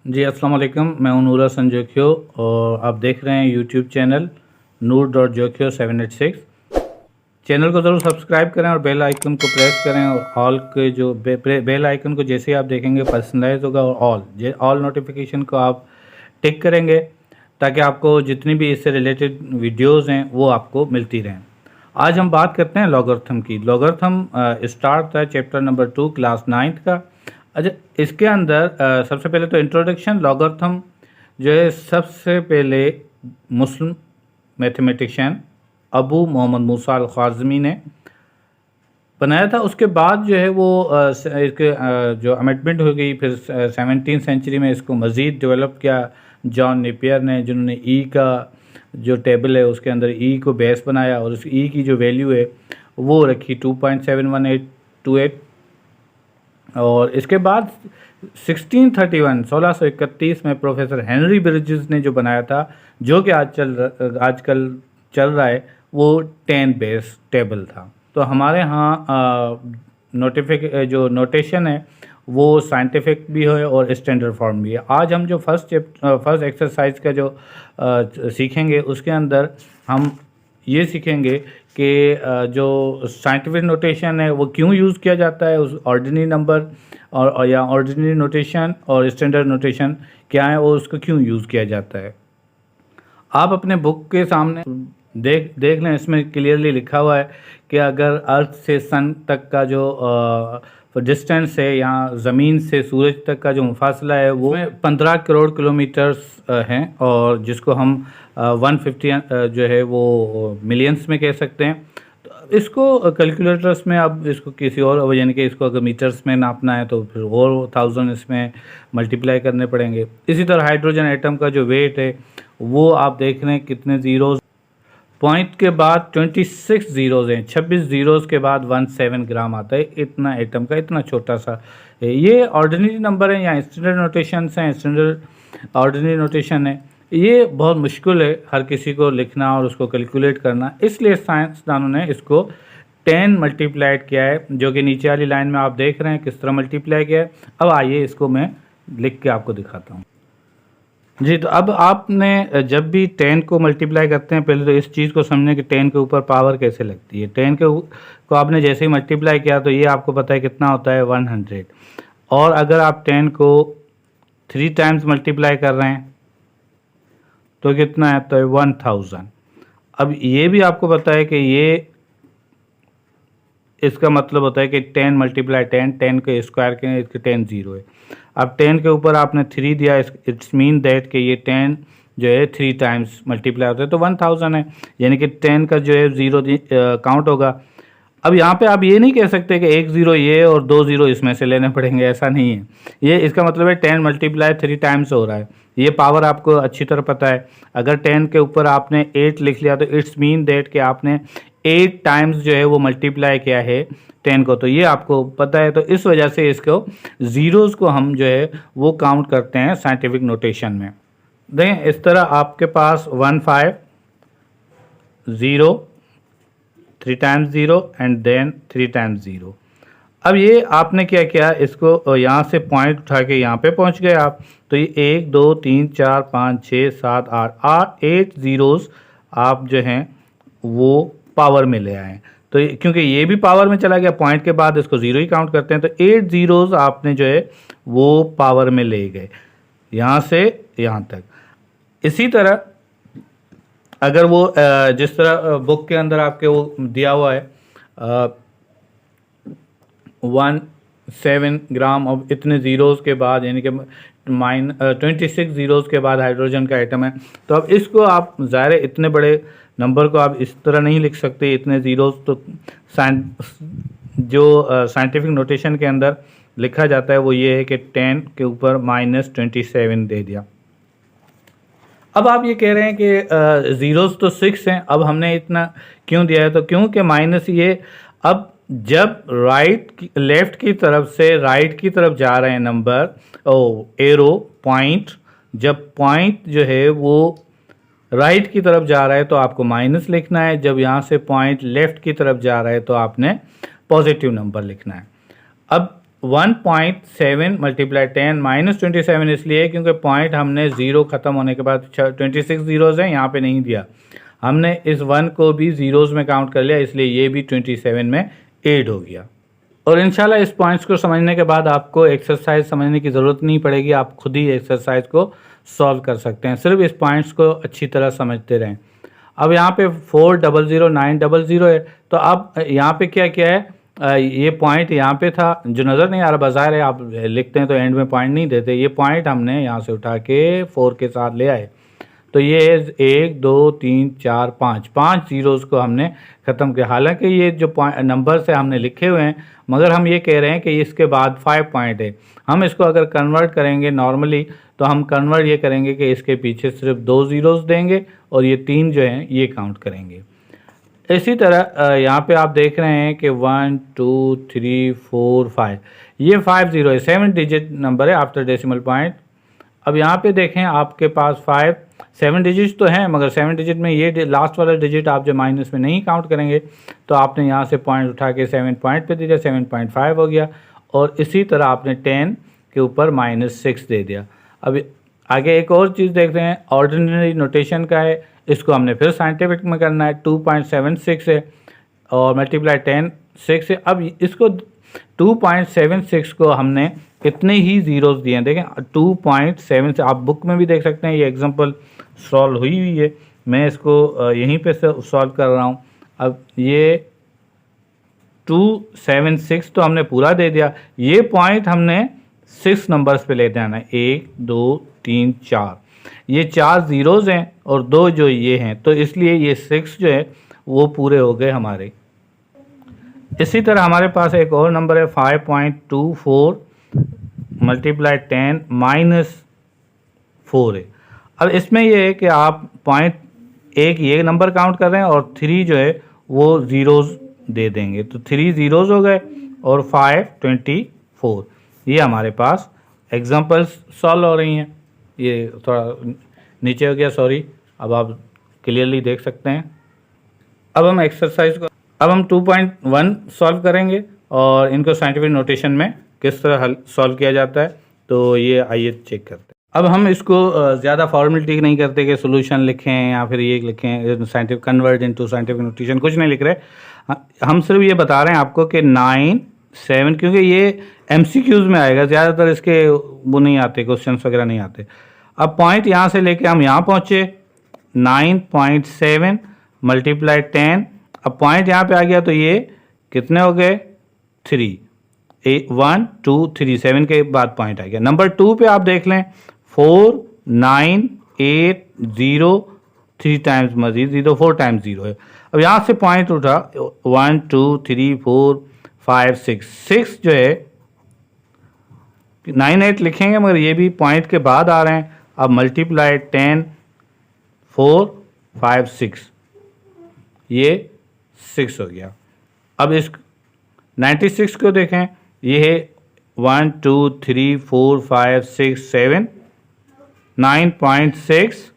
जी, अस्सलाम वालेकुम। मैं हूं नूर हसन जोखियो और आप देख रहे हैं यूट्यूब चैनल noor.jokio786। चैनल को ज़रूर सब्सक्राइब करें और बेल आइकन को प्रेस करें और ऑल के जो बेल आइकन को जैसे ही आप देखेंगे पर्सनलाइज होगा और ऑल नोटिफिकेशन को आप टिक करेंगे ताकि आपको जितनी भी इससे रिलेटेड वीडियोस हैं वो आपको मिलती रहें। आज हम बात करते हैं लॉगरिथम की। लॉगरिथम स्टार्ट था चैप्टर नंबर 2 क्लास 9th का। अच्छा, इसके अंदर सबसे पहले तो इंट्रोडक्शन। लॉगरिथम जो है सबसे पहले मुस्लिम मैथमेटिशियन अबू मोहम्मद मूसा अल ख्वारिज़मी ने बनाया था। उसके बाद जो है वो इसके जो अमेंडमेंट हो गई, फिर 17वीं सेंचुरी में इसको मज़ीद डेवलप किया जॉन नेपियर ने, जिन्होंने ई का जो टेबल है उसके अंदर ई को बेस बनाया और उस ई की जो वैल्यू है वो रखी 2.71828। और इसके बाद 1631 में प्रोफेसर हेनरी ब्रिजेस ने जो बनाया था, जो कि आजकल चल रहा है, वो 10 बेस टेबल था। तो हमारे यहाँ जो नोटेशन है वो साइंटिफिक भी है और स्टैंडर्ड फॉर्म भी है। आज हम जो फर्स्ट एक्सरसाइज का जो सीखेंगे उसके अंदर हम ये सीखेंगे कि जो साइंटिफिक नोटेशन है वो क्यों यूज़ किया जाता है, उस ऑर्डिनरी नंबर और या ऑर्डिनरी नोटेशन और स्टैंडर्ड नोटेशन क्या है और उसको क्यों यूज़ किया जाता है। आप अपने बुक के सामने देख लें, इसमें क्लियरली लिखा हुआ है कि अगर अर्थ से सन तक का जो डिस्टेंस है, यहाँ ज़मीन से सूरज तक का जो मुफासला है वो 15 करोड़ किलोमीटर्स हैं और जिसको हम 150 जो है वो मिलियंस में कह सकते हैं। तो इसको कैलकुलेटर्स में अब इसको किसी और यानी कि इसको अगर मीटर्स में नापना है तो फिर और 1000 इसमें मल्टीप्लाई करने पड़ेंगे। इसी तरह हाइड्रोजन एटम का जो वेट है वो आप देख रहे हैं कितने ज़ीरोज़, पॉइंट के बाद 26 ज़ीरोज़ हैं, 26 ज़ीरोज़ के बाद 17 ग्राम आता है। इतना एटम का इतना छोटा सा ये ऑर्डिनरी नंबर है या स्टैंडर्ड नोटेशन हैं। स्टैंडर्ड ऑर्डिनरी नोटेशन है, ये बहुत मुश्किल है हर किसी को लिखना और उसको कैलकुलेट करना, इसलिए साइंसदानों ने इसको 10 मल्टीप्लाइड किया है, जो कि नीचे वाली लाइन में आप देख रहे हैं किस तरह मल्टीप्लाई किया है। अब आइए इसको मैं लिख के आपको दिखाता हूँ। जी, तो अब आपने जब भी 10 को मल्टीप्लाई करते हैं पहले तो इस चीज़ को समझें कि 10 के ऊपर पावर कैसे लगती है। 10 को आपने जैसे ही मल्टीप्लाई किया तो ये आपको पता है कितना होता है 100। और अगर आप 10 को 3 टाइम्स मल्टीप्लाई कर रहे हैं तो कितना है, तो 1000। अब ये भी आपको पता है कि ये इसका मतलब होता है कि 10 मल्टीप्लाई 10 के स्क्वायर के इसके 10 ज़ीरो है। अब 10 के ऊपर आपने 3 दिया, इट्स मीन दैट कि ये 10 जो है 3 टाइम्स मल्टीप्लाई होता है तो 1000 है, यानी कि 10 का जो है ज़ीरो काउंट होगा। अब यहाँ पे आप ये नहीं कह सकते कि 1 ज़ीरो ये और 2 ज़ीरो इसमें से लेने पड़ेंगे, ऐसा नहीं है। ये इसका मतलब है 10 मल्टीप्लाई 3 टाइम्स हो रहा है। ये पावर आपको अच्छी तरह पता है। अगर 10 के ऊपर आपने 8 लिख लिया तो इट्स मीन दैट कि आपने 8 टाइम्स जो है वो मल्टीप्लाई किया है 10 को, तो ये आपको पता है। तो इस वजह से इसको ज़ीरोज़ को हम जो है वो काउंट करते हैं साइंटिफिक नोटेशन में। देखें इस तरह आपके पास 15 0 3 टाइम्स 0 एंड देन 3 टाइम्स 0। अब ये आपने क्या किया, इसको यहाँ से पॉइंट उठा के यहाँ पे पहुँच गए आप। तो ये 1 2 3 4 5 6 7 8 8 ज़ीरोज़ आप जो हैं वो पावर में ले आए। तो क्योंकि ये भी पावर में चला गया, पॉइंट के बाद इसको ज़ीरो ही काउंट करते हैं, तो 8 ज़ीरोज़ आपने जो है वो पावर में ले गए यहाँ से यहाँ तक। इसी तरह अगर वो जिस तरह बुक के अंदर आपके वो दिया हुआ है 17 ग्राम और इतने ज़ीरोज़ के बाद, यानी कि 26 ज़ीरोज़ के बाद हाइड्रोजन का आइटम है। तो अब इसको आप ज़ाहिर है इतने बड़े नंबर को आप इस तरह नहीं लिख सकते, इतने ज़ीरोज़। तो जो साइंटिफिक नोटेशन के अंदर लिखा जाता है वो ये है कि 10 के ऊपर -27 दे दिया। अब आप ये कह रहे हैं कि ज़ीरोज़ तो 6 हैं, अब हमने इतना क्यों दिया है, तो क्योंकि माइनस ये अब जब लेफ़्ट की तरफ से राइट की तरफ जा रहे हैं नंबर एरो पॉइंट, जब पॉइंट जो है वो राइट की तरफ जा रहा है तो आपको माइनस लिखना है, जब यहाँ से पॉइंट लेफ़्ट की तरफ जा रहा है तो आपने पॉजिटिव नंबर लिखना है। अब 1.7 मल्टीप्लाई 10 माइनस 27 इसलिए क्योंकि पॉइंट हमने ज़ीरो ख़त्म होने के बाद 26 ज़ीरोज़ हैं, यहाँ पे नहीं दिया। हमने इस 1 को भी ज़ीरोज़ में काउंट कर लिया, इसलिए ये भी 27 में ऐड हो गया। और इंशाल्लाह इस पॉइंट्स को समझने के बाद आपको एक्सरसाइज समझने की ज़रूरत नहीं पड़ेगी, आप खुद ही एक्सरसाइज को सॉल्व कर सकते हैं, सिर्फ इस पॉइंट्स को अच्छी तरह समझते रहें। अब यहाँ पे 400 900 है, तो अब यहाँ पे क्या क्या है, ये पॉइंट यहाँ पे था जो नज़र नहीं आ रहा, बाज़ाहिर है आप लिखते हैं तो एंड में पॉइंट नहीं देते, ये पॉइंट हमने यहाँ से उठा के 4 के साथ ले आए, तो ये 1 2 3 4 5 ज़ीरोज़ को हमने ख़त्म किया। हालांकि ये जो नंबर से हमने लिखे हुए हैं, मगर हम ये कह रहे हैं कि इसके बाद 5 पॉइंट है। हम इसको अगर कन्वर्ट करेंगे नॉर्मली, तो हम कन्वर्ट ये करेंगे कि इसके पीछे सिर्फ 2 ज़ीरोज़ देंगे और ये 3 जो हैं ये काउंट करेंगे। इसी तरह यहाँ पे आप देख रहे हैं कि 1 2 3 4 5, ये 5 ज़ीरो है, 7 डिजिट नंबर है आफ्टर डेसिमल पॉइंट। अब यहाँ पे देखें आपके पास 7 डिजिट तो हैं, मगर 7 डिजिट में ये लास्ट वाला डिजिट आप जब माइनस में नहीं काउंट करेंगे, तो आपने यहाँ से पॉइंट उठा के 7 पॉइंट पे दे दिया, 7.5 हो गया। और इसी तरह आपने 10 के ऊपर -6 दे दिया। अब आगे एक और चीज़ देखते हैं, ऑर्डिनरी नोटेशन का है, इसको हमने फिर साइंटिफिक में करना है। 2.76 है और मल्टीप्लाई 10 6 है। अब इसको 2.76 को हमने इतने ही ज़ीरोज़ दिए हैं, देखें 2.7 से, आप बुक में भी देख सकते हैं, ये एग्जांपल सॉल्व हुई है, मैं इसको यहीं पे से सॉल्व कर रहा हूँ। अब ये 276 तो हमने पूरा दे दिया, ये पॉइंट हमने 6 नंबर्स पे लेते आना है, 1 2 3 4, ये 4 ज़ीरोज़ हैं और 2 जो ये हैं, तो इसलिए ये 6 जो है वो पूरे हो गए हमारे। इसी तरह हमारे पास एक और नंबर है 5.24 मल्टीप्लाई 10 -4 है। अब इसमें ये है कि आप पॉइंट एक ये नंबर काउंट कर रहे हैं और 3 जो है वो ज़ीरोज़ दे देंगे, तो 3 ज़ीरोज़ हो गए और 5 24, ये हमारे पास एग्जांपल्स सॉल्व हो रही हैं। ये थोड़ा नीचे हो गया, सॉरी, अब आप क्लियरली देख सकते हैं। अब हम एक्सरसाइज को, अब हम 2.1 सॉल्व करेंगे और इनको साइंटिफिक नोटेशन में किस तरह हल सॉल्व किया जाता है, तो ये आइए चेक करते हैं। अब हम इसको ज़्यादा फॉर्मेलिटी नहीं करते कि सोल्यूशन लिखें या फिर ये लिखें scientific convert into scientific notation, कुछ नहीं लिख रहे। हम सिर्फ ये बता रहे हैं आपको कि 9 7, क्योंकि ये MCQs में आएगा, ज़्यादातर इसके वो नहीं आते, क्वेश्चंस वगैरह नहीं आते। अब पॉइंट यहाँ से लेके हम यहाँ पहुँचे 9.7 मल्टीप्लाई 10, अब पॉइंट यहाँ पे आ गया, तो ये कितने हो गए 3, 1 2 3, 7 के बाद पॉइंट आ गया। नंबर 2 पे आप देख लें 4 9 8 0, 3 टाइम्स मजीद 0, 4 टाइम्स 0 है। अब यहाँ से पॉइंट उठा 1 2 3 4 5 6 जो है 9 8 लिखेंगे, मगर ये भी पॉइंट के बाद आ रहे हैं। अब मल्टीप्लाई 10 4 5 6, ये 6 हो गया। अब इस 96 को देखें, ये है 1 2 3 4 5 6 7, 9.6,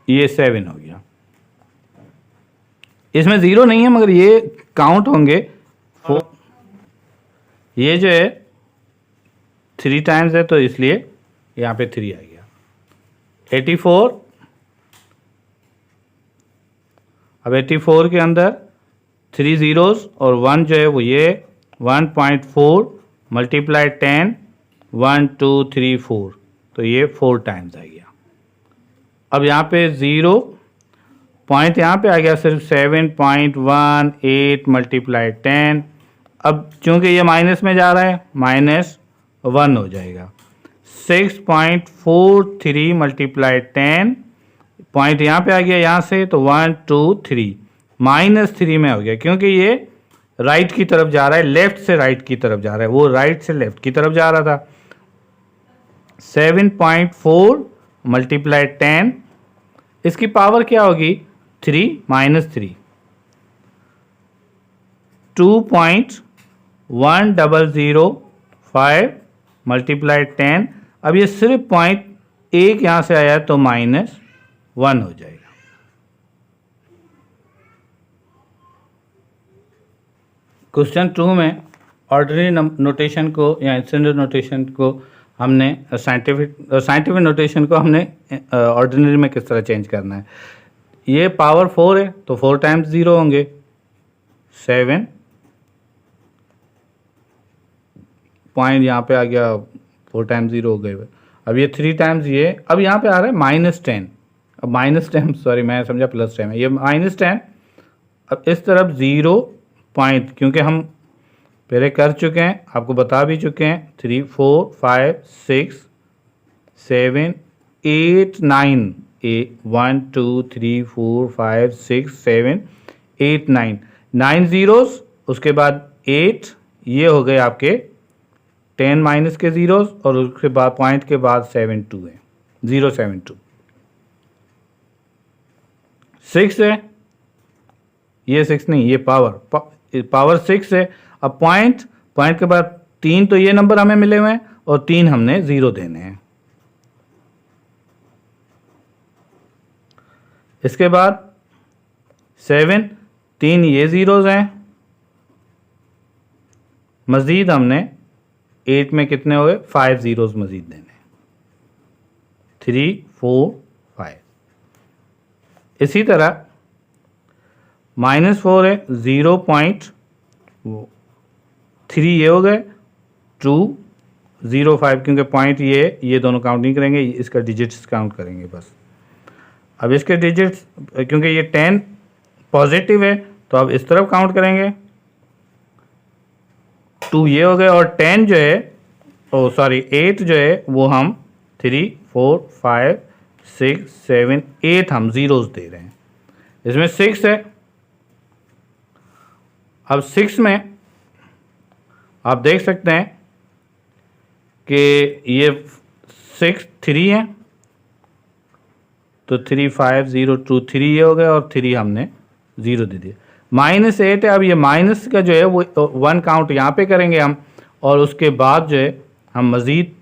ये 7 हो गया। इसमें ज़ीरो नहीं है, मगर ये काउंट होंगे। ये जो है 3 टाइम्स है, तो इसलिए यहाँ पे 3 आ गया। 84, अब 84 के अंदर 3 ज़ीरोज़ और 1 जो है वो ये 1.4 मल्टीप्लाई 10 1 2 3 4, तो ये 4 टाइम्स आ गया। अब यहाँ पे 0 पॉइंट यहाँ पे आ गया सिर्फ 7.18 मल्टीप्लाई 10। अब चूंकि ये माइनस में जा रहा है, -1 हो जाएगा। 6.43 मल्टीप्लाई 10, पॉइंट यहाँ पे आ गया, यहाँ से तो 1 2 3, -3 में हो गया, क्योंकि ये राइट की तरफ जा रहा है, लेफ्ट से राइट की तरफ जा रहा है, वो राइट से लेफ्ट की तरफ जा रहा था। 7.4 मल्टीप्लाई 10, इसकी पावर क्या होगी 3 -3, 2.1005 मल्टीप्लाई 10। अब ये सिर्फ पॉइंट एक यहाँ से आया तो -1 हो जाएगा। क्वेश्चन 2 में ऑर्डिनरी नोटेशन को या स्टैंडर्ड नोटेशन को हमने साइंटिफिक नोटेशन को हमने ऑर्डिनरी में किस तरह चेंज करना है। ये पावर 4 है तो 4 टाइम्स 0 होंगे 7 पॉइंट, यहाँ पे आ गया 4 टाइम्स 0 हो गए। अब ये 3 टाइम्स ये, अब यहाँ पे आ रहा है -10, अब -10 सॉरी मैं समझा +10 है, ये -10। अब इस तरफ 0 पॉइंट, क्योंकि हम पहले कर चुके हैं, आपको बता भी चुके हैं, 3 4 5 6 7 8 9 1 2 3 4 5 6 7 8 9 zeros, उसके बाद 8, ये हो गए आपके 10 माइनस के ज़ीरोस, और उसके बाद पॉइंट के बाद 7 2 है, 0 7 2 6 है, ये 6 नहीं, ये पावर 6 है। अब पॉइंट के बाद 3, तो ये नंबर हमें मिले हुए हैं और 3 हमने 0 देने हैं। इसके बाद 7, 3 ये ज़ीरोज़ हैं, मज़ीद हमने 8 में कितने हो गए, 5 ज़ीरोज़ मज़ीद देने हैं, 3 4 5। इसी तरह -4 है, 0.3 ये हो गए, 2 0 5, क्योंकि पॉइंट ये दोनों काउंट नहीं करेंगे, इसका डिजिट्स काउंट करेंगे बस। अब इसके डिजिट्स, क्योंकि ये 10 पॉजिटिव है तो अब इस तरफ काउंट करेंगे, 2 ये हो गए, और 10 जो है, 8 जो है वो हम 3 4 5 6 7 8 हम ज़ीरोज़ दे रहे हैं। इसमें 6 है, अब 6 में आप देख सकते हैं कि ये 6 3 है, तो 3 5 0 2 3 ये हो गया, और 3 हमने 0 दे दिया। -8 है, अब ये माइनस का जो है वो 1 काउंट यहाँ पे करेंगे हम, और उसके बाद जो है हम मज़ीद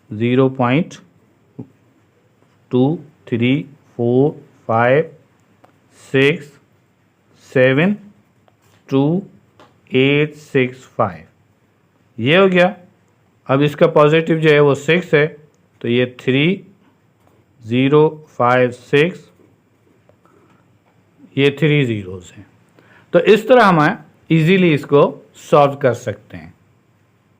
0.2 3 4 5 6 7 2 8 6 5 ये हो गया। अब इसका पॉजिटिव जो है वो 6 है, तो ये 3 0 5 6, ये 3 ज़ीरोज़ हैं। तो इस तरह हम इजीली इसको सॉल्व कर सकते हैं।